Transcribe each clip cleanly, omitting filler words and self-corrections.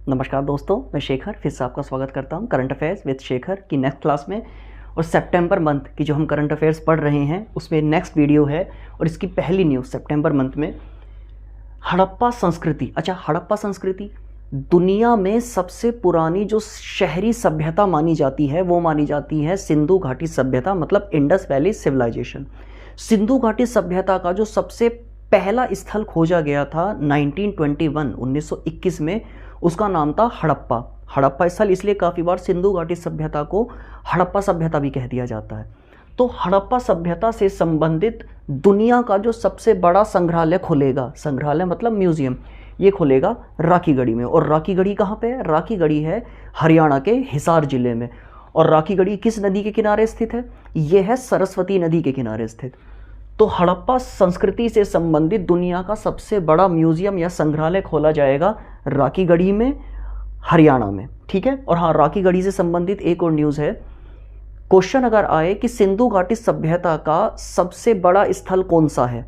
नमस्कार दोस्तों, मैं शेखर फिर से आपका स्वागत करता हूं करंट अफेयर्स विद शेखर की नेक्स्ट क्लास में। और सितंबर मंथ की जो हम करंट अफेयर्स पढ़ रहे हैं उसमें नेक्स्ट वीडियो है और इसकी पहली न्यूज़ सितंबर मंथ में हड़प्पा संस्कृति। अच्छा, हड़प्पा संस्कृति दुनिया में सबसे पुरानी जो शहरी सभ्यता मानी जाती है वो मानी जाती है सिंधु घाटी सभ्यता, मतलब इंडस वैली सिविलाइजेशन। सिंधु घाटी सभ्यता का जो सबसे पहला स्थल खोजा गया था 1921 में, उसका नाम था हड़प्पा। हड़प्पा स्थल इसलिए काफ़ी बार सिंधु घाटी सभ्यता को हड़प्पा सभ्यता भी कह दिया जाता है। तो हड़प्पा सभ्यता से संबंधित दुनिया का जो सबसे बड़ा संग्रहालय खुलेगा, संग्रहालय मतलब म्यूजियम, ये खुलेगा राखीगढ़ी में। और राखीगढ़ी कहाँ पे है? राखीगढ़ी है हरियाणा के हिसार जिले में। और राखीगढ़ी किस नदी के किनारे स्थित है? ये है सरस्वती नदी के किनारे स्थित। तो हड़प्पा संस्कृति से संबंधित दुनिया का सबसे बड़ा म्यूजियम या संग्रहालय खोला जाएगा राखीगढ़ी में, हरियाणा में। ठीक है। और हाँ, राखीगढ़ी से संबंधित एक और न्यूज़ है। क्वेश्चन अगर आए कि सिंधु घाटी सभ्यता का सबसे बड़ा स्थल कौन सा है,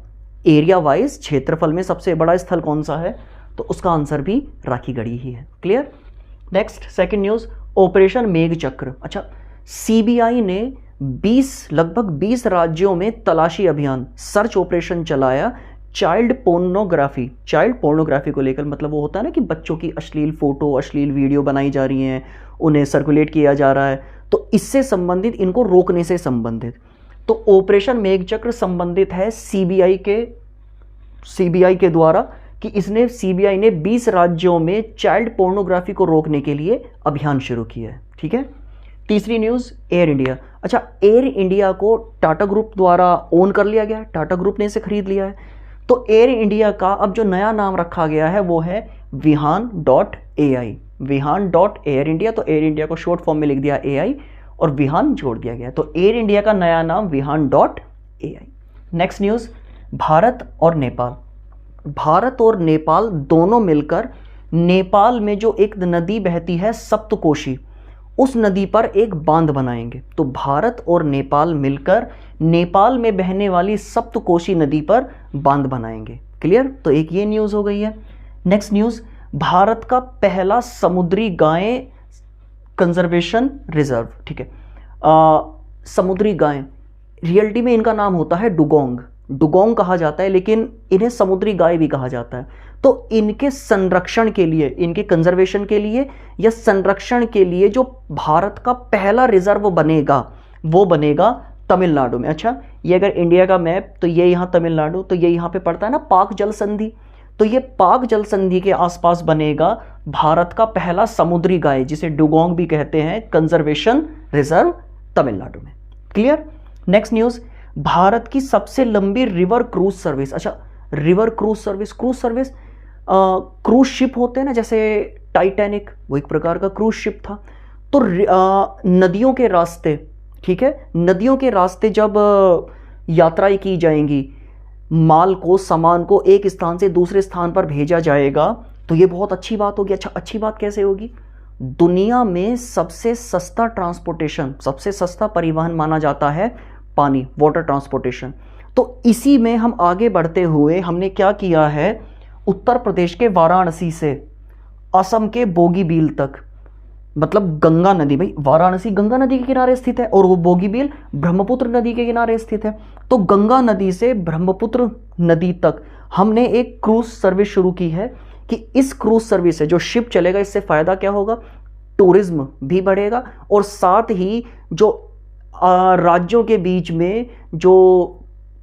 एरिया वाइज क्षेत्रफल में सबसे बड़ा स्थल कौन सा है, तो उसका आंसर भी राखीगढ़ी ही है। Clear. Next second news, operation Meghchakra. अच्छा, सीबीआई ने लगभग 20 राज्यों में तलाशी अभियान, सर्च ऑपरेशन चलाया चाइल्ड पोर्नोग्राफी को लेकर। मतलब वो होता है ना कि बच्चों की अश्लील फोटो, अश्लील वीडियो बनाई जा रही हैं, उन्हें सर्कुलेट किया जा रहा है, तो इससे संबंधित, इनको रोकने से संबंधित। तो ऑपरेशन मेघचक्र संबंधित है सीबीआई के द्वारा कि सीबीआई ने 20 राज्यों में चाइल्ड पोर्नोग्राफी को रोकने के लिए अभियान शुरू किया है। ठीक है। तीसरी न्यूज़, एयर इंडिया। अच्छा, एयर इंडिया को टाटा ग्रुप द्वारा ओन कर लिया गया, टाटा ग्रुप ने इसे खरीद लिया है। तो एयर इंडिया का अब जो नया नाम रखा गया है वो है विहान.ai। विहान.एयर इंडिया, तो एयर इंडिया को शॉर्ट फॉर्म में लिख दिया AI और विहान जोड़ दिया गया, तो एयर इंडिया का नया नाम विहान.ai। नेक्स्ट न्यूज़, भारत और नेपाल। भारत और नेपाल दोनों मिलकर नेपाल में जो एक नदी बहती है सप्तकोशी, उस नदी पर एक बांध बनाएंगे। तो भारत और नेपाल मिलकर नेपाल में बहने वाली सप्तकोशी नदी पर बांध बनाएंगे। क्लियर। तो एक ये न्यूज़ हो गई है। नेक्स्ट न्यूज़, भारत का पहला समुद्री गाय कंजर्वेशन रिजर्व। ठीक है। समुद्री गाय, रियलिटी में इनका नाम होता है डुगोंग कहा जाता है, लेकिन इन्हें समुद्री गाय भी कहा जाता है। तो इनके संरक्षण के लिए, इनके कंजर्वेशन के लिए या संरक्षण के लिए जो भारत का पहला रिजर्व बनेगा वो बनेगा तमिलनाडु में। अच्छा, ये अगर इंडिया का मैप, तो ये यहाँ तमिलनाडु, तो ये यहाँ पे पड़ता है ना पाक जल संधि, तो ये पाक जल संधि के आसपास बनेगा भारत का पहला समुद्री गाय, जिसे डुगोंग भी कहते हैं, कंजर्वेशन रिजर्व तमिलनाडु में। क्लियर। नेक्स्ट न्यूज़, भारत की सबसे लंबी रिवर क्रूज सर्विस। अच्छा, river cruise service, cruise ship होते हैं ना, जैसे टाइटैनिक, वो एक प्रकार का क्रूज शिप था। तो नदियों के रास्ते, ठीक है, नदियों के रास्ते जब यात्राएं की जाएंगी, माल को, सामान को एक स्थान से दूसरे स्थान पर भेजा जाएगा, तो ये बहुत अच्छी बात होगी। अच्छा, अच्छी बात कैसे होगी? दुनिया में सबसे सस्ता ट्रांसपोर्टेशन, सबसे सस्ता परिवहन माना जाता है पानी, वाटर ट्रांसपोर्टेशन। तो इसी में हम आगे बढ़ते हुए हमने क्या किया है, उत्तर प्रदेश के वाराणसी से असम के बोगीबील तक, मतलब गंगा नदी, भाई वाराणसी गंगा नदी के किनारे स्थित है और वो बोगीबील ब्रह्मपुत्र नदी के किनारे स्थित है। तो गंगा नदी से ब्रह्मपुत्र नदी तक हमने एक क्रूज सर्विस शुरू की है कि इस क्रूज सर्विस से जो शिप चलेगा, इससे फ़ायदा क्या होगा? टूरिज्म भी बढ़ेगा और साथ ही जो राज्यों के बीच में जो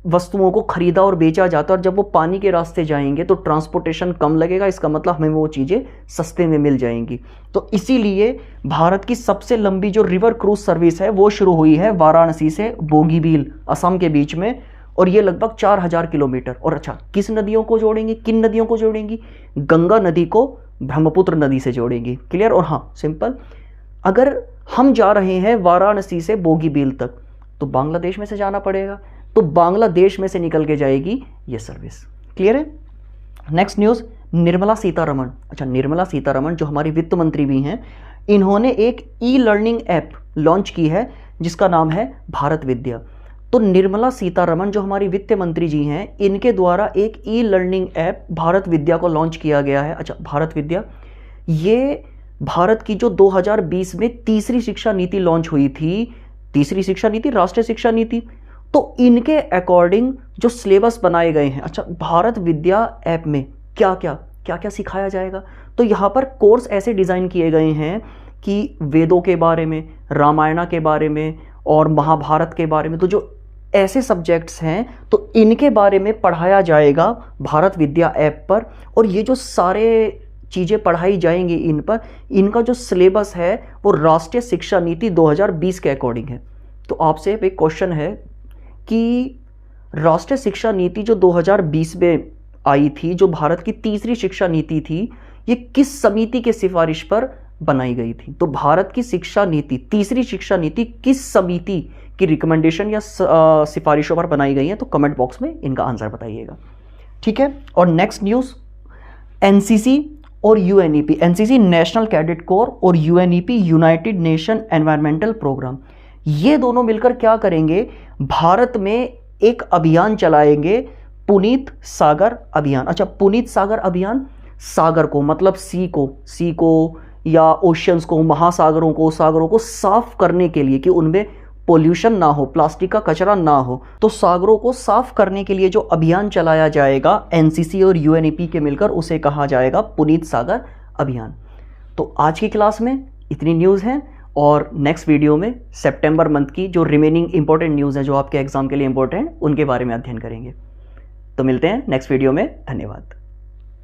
वस्तुओं को खरीदा और बेचा जाता है, और जब वो पानी के रास्ते जाएंगे तो ट्रांसपोर्टेशन कम लगेगा, इसका मतलब हमें वो चीज़ें सस्ते में मिल जाएंगी। तो इसीलिए भारत की सबसे लंबी जो रिवर क्रूज सर्विस है वो शुरू हुई है वाराणसी से बोगीबील, असम के बीच में, और ये लगभग 4000 किलोमीटर। और अच्छा, किस नदियों को जोड़ेंगी, किन नदियों को जोड़ेंगी? गंगा नदी को ब्रह्मपुत्र नदी से जोड़ेंगी। क्लियर। और हाँ, सिंपल, अगर हम जा रहे हैं वाराणसी से बोगीबील तक तो बांग्लादेश में से जाना पड़ेगा, तो बांग्लादेश में से निकल के जाएगी ये सर्विस। क्लियर है। Next news, Nirmala Sitharaman. अच्छा, निर्मला सीतारमण जो हमारी वित्त मंत्री भी हैं, इन्होंने एक ई-लर्निंग ऐप लॉन्च की है जिसका नाम है भारत विद्या। तो निर्मला सीतारमण जो हमारी वित्त मंत्री जी हैं, इनके द्वारा एक ई लर्निंग ऐप भारत विद्या को लॉन्च किया गया है। अच्छा, भारत विद्या ये भारत की जो 2020 में तीसरी शिक्षा नीति लॉन्च हुई थी, तीसरी शिक्षा नीति, राष्ट्रीय शिक्षा नीति, तो इनके अकॉर्डिंग जो सिलेबस बनाए गए हैं। अच्छा, भारत विद्या ऐप में क्या क्या सिखाया जाएगा, तो यहाँ पर कोर्स ऐसे डिज़ाइन किए गए हैं कि वेदों के बारे में, रामायण के बारे में और महाभारत के बारे में, तो जो ऐसे सब्जेक्ट्स हैं तो इनके बारे में पढ़ाया जाएगा भारत विद्या ऐप पर। और ये जो सारे चीज़ें पढ़ाई जाएंगी इन पर, इनका जो सिलेबस है वो राष्ट्रीय शिक्षा नीति 2020 के अकॉर्डिंग है। तो आपसे एक क्वेश्चन है कि राष्ट्रीय शिक्षा नीति जो 2020 में आई थी, जो भारत की तीसरी शिक्षा नीति थी, ये किस समिति के सिफारिश पर बनाई गई थी? तो भारत की शिक्षा नीति, तीसरी शिक्षा नीति किस समिति की रिकमेंडेशन या सिफारिशों पर बनाई गई है? तो कमेंट बॉक्स में इनका आंसर बताइएगा, ठीक है। और नेक्स्ट न्यूज़, एनसीसी और UNEP, NCC national cadet corps और UNEP United Nation environmental programme, ये दोनों मिलकर क्या करेंगे? भारत में एक अभियान चलाएंगे, पुनीत सागर अभियान। अच्छा, पुनीत सागर अभियान, सागर को मतलब सी को या ओशियंस को, महासागरों को, सागरों को साफ करने के लिए कि उनमें पोल्यूशन ना हो, प्लास्टिक का कचरा ना हो, तो सागरों को साफ करने के लिए जो अभियान चलाया जाएगा एनसीसी और यूएनईपी के मिलकर, उसे कहा जाएगा पुनीत सागर अभियान। तो आज की क्लास में इतनी न्यूज़ हैं और नेक्स्ट वीडियो में सितंबर मंथ की जो रिमेनिंग इंपॉर्टेंट न्यूज़ है जो आपके एग्जाम के लिए इंपॉर्टेंट, उनके बारे में अध्ययन करेंगे। तो मिलते हैं नेक्स्ट वीडियो में, धन्यवाद।